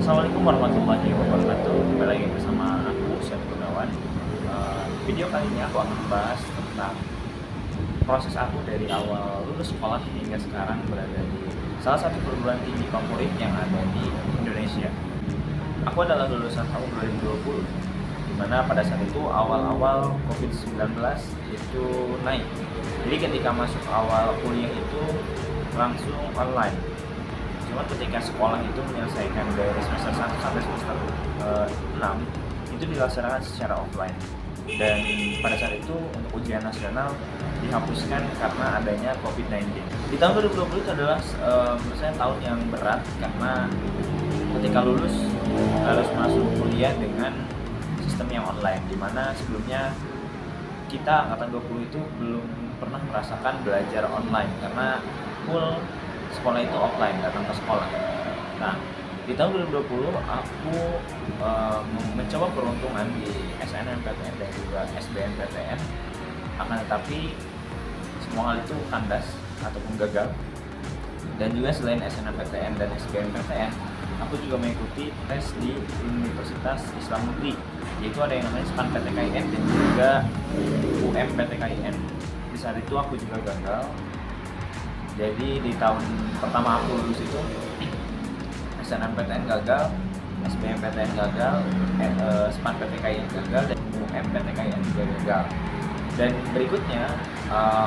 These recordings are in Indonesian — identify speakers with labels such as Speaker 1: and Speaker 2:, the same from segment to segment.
Speaker 1: Assalamualaikum warahmatullahi wabarakatuh. Kembali lagi bersama aku, Syed Gunawan. Video kali ini aku akan membahas tentang proses aku dari awal lulus sekolah hingga sekarang berada di salah satu perguruan tinggi favorit yang ada di Indonesia. Aku adalah lulusan tahun 2020, di mana pada saat itu awal-awal COVID-19 itu naik. Jadi ketika masuk awal kuliah itu langsung online. Cuma ketika sekolah itu menyelesaikan dari semester 1 sampai semester 6 itu dilaksanakan secara offline. Dan pada saat itu untuk ujian nasional dihapuskan karena adanya COVID-19. Di tahun 2020 itu adalah menurut saya tahun yang berat karena ketika lulus harus masuk kuliah dengan sistem yang online, di mana sebelumnya kita angkatan 20 itu belum pernah merasakan belajar online karena full sekolah itu offline, datang ke sekolah. Nah, di tahun 2020 aku mencoba peruntungan di SNMPTN dan juga SBMPTN. Akan tetapi semua hal itu kandas ataupun gagal. Dan juga selain SNMPTN dan SBMPTN, aku juga mengikuti tes di Universitas Islam Negeri, yaitu ada yang namanya SPAN PTKIN dan juga UMPTKIN. Di saat itu aku juga gagal. Jadi di tahun pertama aku lulus itu SNMPTN gagal, SBMPTN gagal, SPAN PTKIN gagal, dan UMPTKIN juga gagal. Dan berikutnya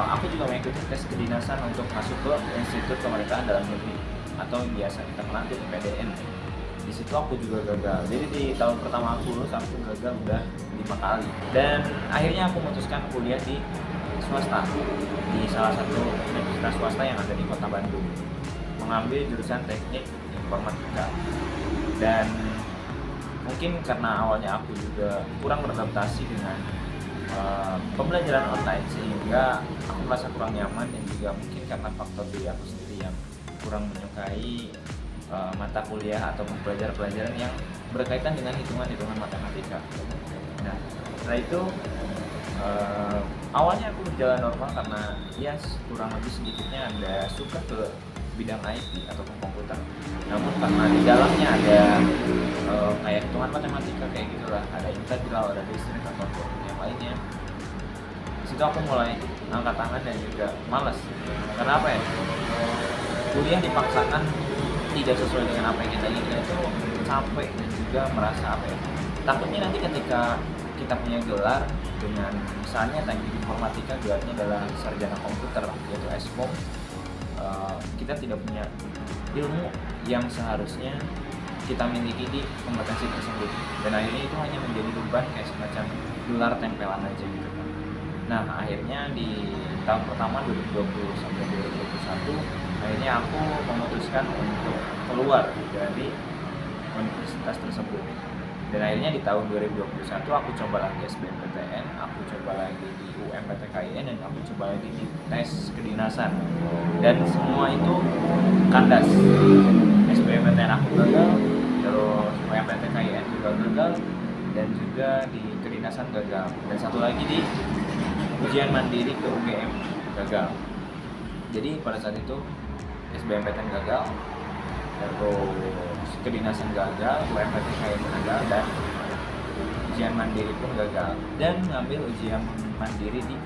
Speaker 1: aku juga mengikuti tes kedinasan untuk masuk ke Institut Pemerintahan Dalam Negeri atau yang biasa kita kenal itu PDN. Di situ aku juga gagal. Jadi di tahun pertama aku lulus aku gagal udah 5 kali. Dan akhirnya aku memutuskan kuliah di swasta di salah satu universitas swasta yang ada di Kota Bandung, mengambil jurusan teknik informatika. Dan mungkin karena awalnya aku juga kurang beradaptasi dengan pembelajaran online, sehingga aku merasa kurang nyaman, dan juga mungkin karena faktor diri aku sendiri yang kurang menyukai mata kuliah atau pelajaran yang berkaitan dengan hitungan-hitungan matematika. Nah, setelah itu awalnya aku berjalan normal karena ya kurang lebih sedikitnya ada suka ke bidang IT ataupun komputer. Namun karena di dalamnya ada kayak hitungan matematika kayak gitulah, ada integral, ada listrik ataupun yang lainnya. Di situ aku mulai angkat tangan dan juga malas. Karena apa ya? Kuliah dipaksakan tidak sesuai dengan apa yang kita inginkan itu capek dan juga merasa apa ya? Takutnya nanti ketika kita punya gelar dengan misalnya teknik informatika, gelarnya adalah sarjana komputer yaitu SKOM, kita tidak punya ilmu yang seharusnya kita miliki di kompetensi tersebut, dan akhirnya itu hanya menjadi beban kayak semacam gelar tempelan aja gitu kan. Nah, akhirnya di tahun pertama 2020 sampai 2021 akhirnya aku memutuskan untuk keluar dari universitas tersebut. Dan akhirnya di tahun 2021 aku coba lagi SBMPTN, aku coba lagi di UMPTKIN, dan aku coba lagi di tes kedinasan. Dan semua itu kandas. SBMPTN aku gagal, terus UMPTKIN juga gagal, dan juga di kedinasan gagal. Dan satu lagi di ujian mandiri ke UGM gagal. Jadi pada saat itu SBMPTN gagal, terus kedinasan gagal, UMPTKIN gagal, dan ujian mandiri pun gagal. Dan ngambil ujian mandiri di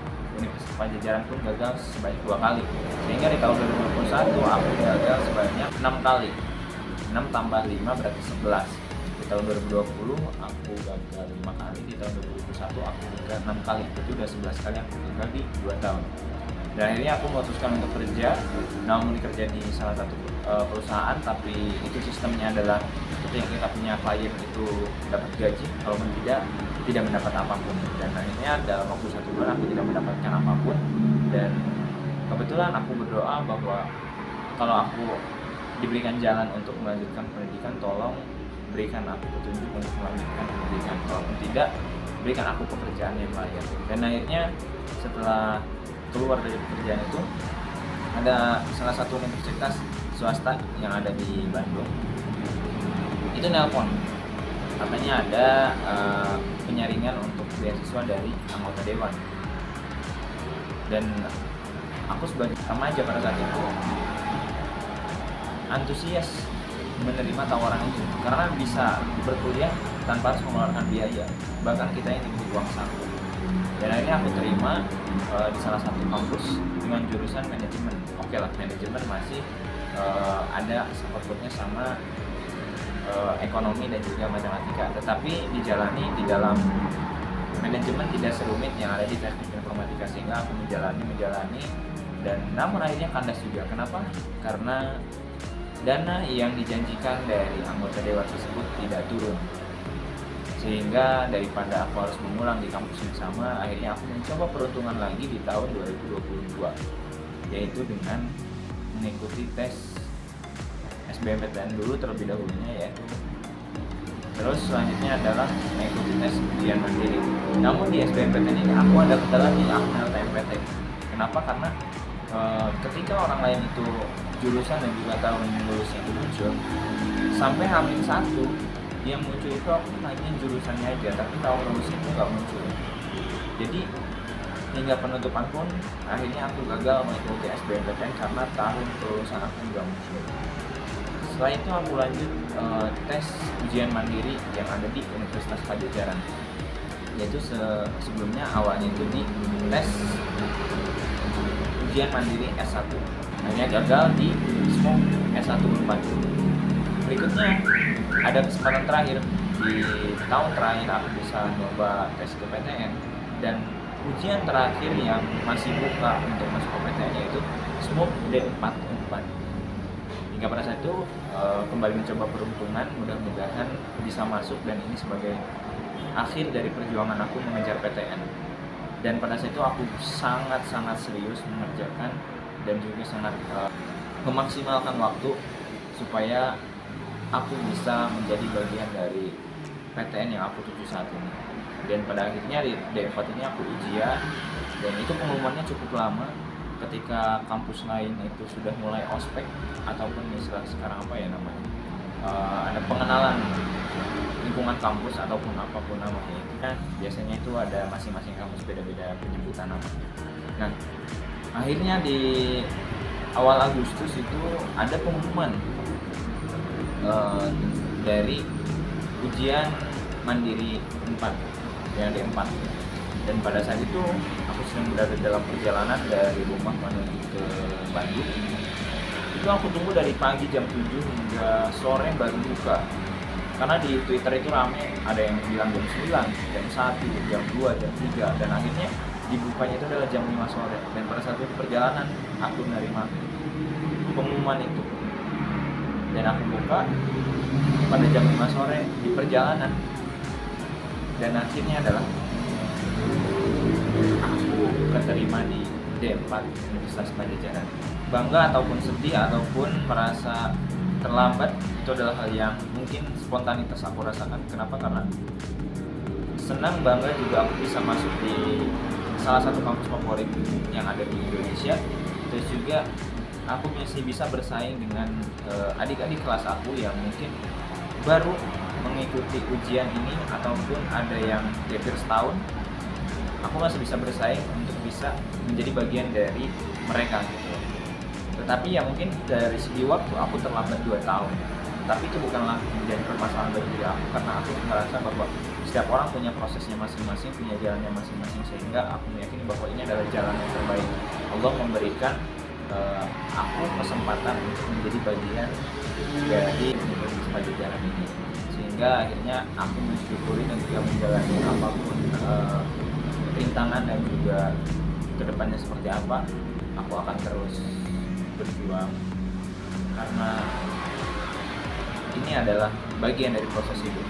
Speaker 1: Universitas Pajajaran pun gagal sebanyak 2 kali. Sehingga di tahun 2021 aku gagal sebanyak 6 kali. 6 tambah 5 berarti 11. Di tahun 2020 aku gagal 5 kali, di tahun 2021 aku gagal 6 kali. Itu udah 11 kali aku gagal di 2 tahun. Dan akhirnya aku memutuskan untuk kerja, namun kerja di salah satu perusahaan, tapi itu sistemnya adalah ketika kita punya klien itu dapat gaji, kalau tidak mendapat apapun. Dan akhirnya dalam waktu 1 bulan aku tidak mendapatkan apapun. Dan kebetulan aku berdoa bahwa kalau aku diberikan jalan untuk melanjutkan pendidikan, tolong berikan aku petunjuk untuk melanjutkan pendidikan. Kalaupun tidak, berikan aku pekerjaan yang layak. Dan akhirnya setelah keluar dari pekerjaan itu, ada salah satu universitas swasta yang ada di Bandung itu nelpon, katanya ada penyaringan untuk beasiswa dari anggota dewan. Dan aku sebagai remaja pada saat itu antusias menerima tawaran itu karena bisa berkuliah tanpa harus mengeluarkan biaya, bahkan kita yang diberi uang saku. Dan akhirnya aku terima di salah satu kampus dengan jurusan manajemen. Oke lah, manajemen masih ada sangkut-pautnya sama ekonomi dan juga matematika, tetapi dijalani di dalam manajemen tidak serumit yang ada di teknik informatika, sehingga aku menjalani dan namun akhirnya kandas juga. Kenapa? Karena dana yang dijanjikan dari anggota dewan tersebut tidak turun, sehingga daripada aku harus mengulang di kampus yang sama, akhirnya aku mencoba peruntungan lagi di tahun 2022, yaitu dengan mengikuti tes SBMPTN dulu terlebih dahulunya ya. Terus selanjutnya adalah mengikuti tes ujian mandiri. Namun di SBMPTN ini aku ada kendala di akun LTMPT. Kenapa? Karena ketika orang lain itu jurusan dan juga tahun lulusnya itu muncul, sampai H-1 yang muncul itu aku nanya jurusannya aja, tapi tahun lulusnya itu nggak muncul. Jadi hingga penutupan pun akhirnya aku gagal mengikuti SBMPTN karena tahun kelulusan aku nggak muncul. Setelah itu aku lanjut tes ujian mandiri yang ada di Universitas Padjadjaran, yaitu sebelumnya awalnya itu di tes ujian mandiri S1, hanya gagal di SMOK S1 Unpad. Berikutnya ada kesempatan terakhir di tahun terakhir aku bisa coba tes ke PTN, dan ujian terakhir yang masih buka untuk masuk ke PTN yaitu SMOK D4 Unpad. Hingga pada saat itu kembali mencoba peruntungan, mudah-mudahan bisa masuk, dan ini sebagai akhir dari perjuangan aku mengejar PTN. Dan pada saat itu aku sangat-sangat serius mengerjakan dan juga sangat memaksimalkan waktu supaya aku bisa menjadi bagian dari PTN yang aku tuju saat ini. Dan pada akhirnya di D4 ini aku ujian, dan itu pengumumannya cukup lama ketika kampus lain itu sudah mulai ospek ataupun istilah sekarang apa ya namanya, ada pengenalan lingkungan kampus ataupun apapun namanya itu kan biasanya itu ada masing-masing kampus beda-beda penyebutan namanya. Nah, akhirnya di awal Agustus itu ada pengumuman dari ujian mandiri 4 yang D4, dan pada saat itu aku sedang berada dalam perjalanan dari rumah menuju ke Bandung. Itu aku tunggu dari pagi jam 7 hingga sore baru buka. Karena di Twitter itu rame, ada yang bilang jam 9, jam 1, jam 2, jam 3, dan akhirnya dibukanya itu adalah jam 5 sore. Dan pada saat itu perjalanan aku menerima pengumuman itu, dan aku buka pada jam 5 sore di perjalanan, dan akhirnya adalah aku keterima di D4 Universitas Padjadjaran. Bangga ataupun sedih ataupun merasa terlambat itu adalah hal yang mungkin spontanitas aku rasakan. Kenapa? Karena senang, bangga juga aku bisa masuk di salah satu kampus favorit yang ada di Indonesia. Terus juga aku masih bisa bersaing dengan adik-adik kelas aku yang mungkin baru mengikuti ujian ini ataupun ada yang hampir setahun. Aku masih bisa bersaing untuk bisa menjadi bagian dari mereka gitu. Tetapi ya mungkin dari segi waktu aku terlambat 2 tahun. Tapi itu bukanlah menjadi permasalahan bagi diri aku, karena aku merasa bahwa setiap orang punya prosesnya masing-masing, punya jalannya masing-masing, sehingga aku meyakini bahwa ini adalah jalan yang terbaik. Allah memberikan aku kesempatan untuk menjadi bagian dari Universitas Padjadjaran ini, sehingga akhirnya aku mensyukuri dan juga menjalani apapun rintangan dan juga kedepannya seperti apa, aku akan terus berjuang, karena ini adalah bagian dari proses hidup.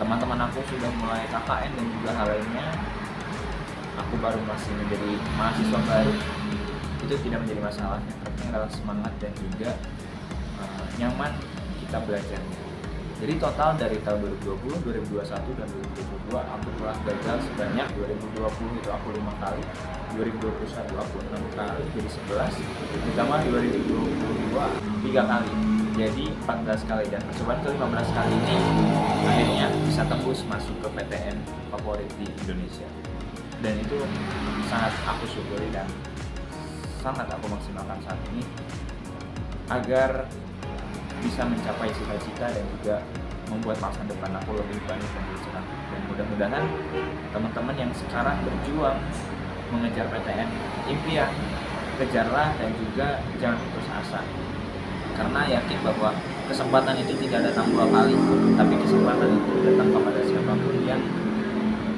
Speaker 1: Teman-teman aku sudah mulai KKN dan juga hal lainnya, aku baru masih menjadi mahasiswa baru. Itu tidak menjadi masalah, yang penting adalah semangat dan juga nyaman kita belajar. Jadi total dari tahun 2020, 2021, dan 2022 aku telah gagal sebanyak 2020 itu aku 5 kali, 2021 aku 6 kali, jadi 11, ditambah 2022 3 kali, jadi 14 kali, dan percobaan ke 15 kali ini akhirnya bisa tembus masuk ke PTN favorit di Indonesia. Dan itu sangat aku syukuri dan sangat aku maksimalkan saat ini agar bisa mencapai cita-cita dan juga membuat masa depan aku lebih baik dan lebih cerah. Dan mudah-mudahan teman-teman yang sekarang berjuang mengejar PTN impian, kejarlah dan juga jangan putus asa. Karena yakin bahwa kesempatan itu tidak datang dua kali, tapi kesempatan itu datang kepada siapapun yang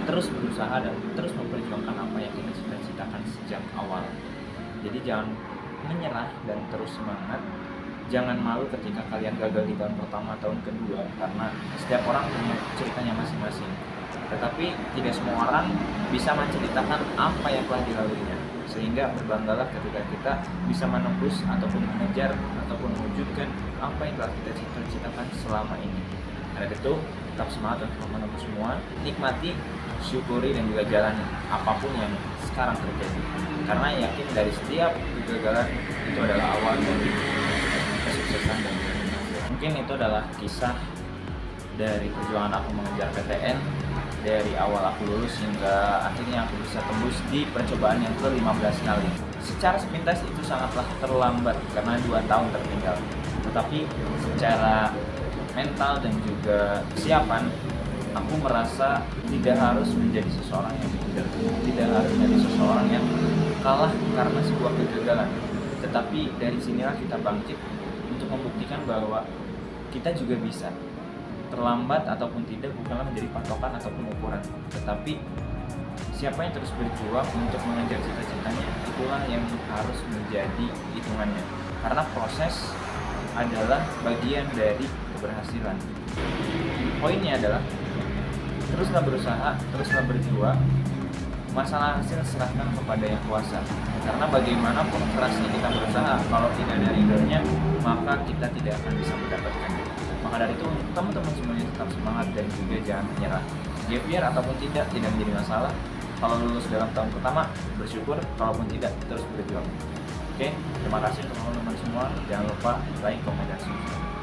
Speaker 1: terus berusaha dan terus memperjuangkan apa yang kita cita-citakan sejak awal. Jadi jangan menyerah dan terus semangat. Jangan malu ketika kalian gagal di tahun pertama, tahun kedua, karena setiap orang punya ceritanya masing-masing. Tetapi tidak semua orang bisa menceritakan apa yang telah dilaluinya. Sehingga berbanggalah ketika kita bisa menembus ataupun mengejar ataupun mewujudkan apa yang telah kita cita-citakan selama ini. Karena itu, tetap semangat untuk menembus semua, nikmati, syukuri dan juga jalani apapun yang sekarang terjadi. Karena yakin dari setiap kegagalan itu adalah awal dari kesuksesan dan keberhasilan. Mungkin itu adalah kisah dari perjuangan aku mengejar PTN dari awal aku lulus hingga akhirnya aku bisa tembus di percobaan yang ke-15 kali. Secara sepintas itu sangatlah terlambat karena 2 tahun tertinggal. Tetapi secara mental dan juga kesiapan, aku merasa tidak harus menjadi seseorang yang minder, tidak harus menjadi seseorang yang kalah karena sebuah kegagalan. Tetapi dari sinilah kita bangkit untuk membuktikan bahwa kita juga bisa. Terlambat ataupun tidak bukanlah menjadi patokan ataupun ukuran, tetapi siapa yang terus berjuang untuk mengejar cita-citanya, itulah yang harus menjadi hitungannya. Karena proses adalah bagian dari keberhasilan. Poinnya adalah teruslah berusaha, teruslah berjuang. Masalah hasil serahkan kepada yang kuasa. Karena bagaimanapun kerasnya kita berusaha, kalau tidak ada ridhonya, maka kita tidak akan bisa mendapatkannya. Maka dari itu, teman-teman semuanya tetap semangat dan juga jangan menyerah. Gap year ataupun tidak menjadi masalah. Kalau lulus dalam tahun pertama, bersyukur. Kalaupun tidak, terus berjuang. Oke, terima kasih teman-teman semua. Jangan lupa like, komen, dan subscribe.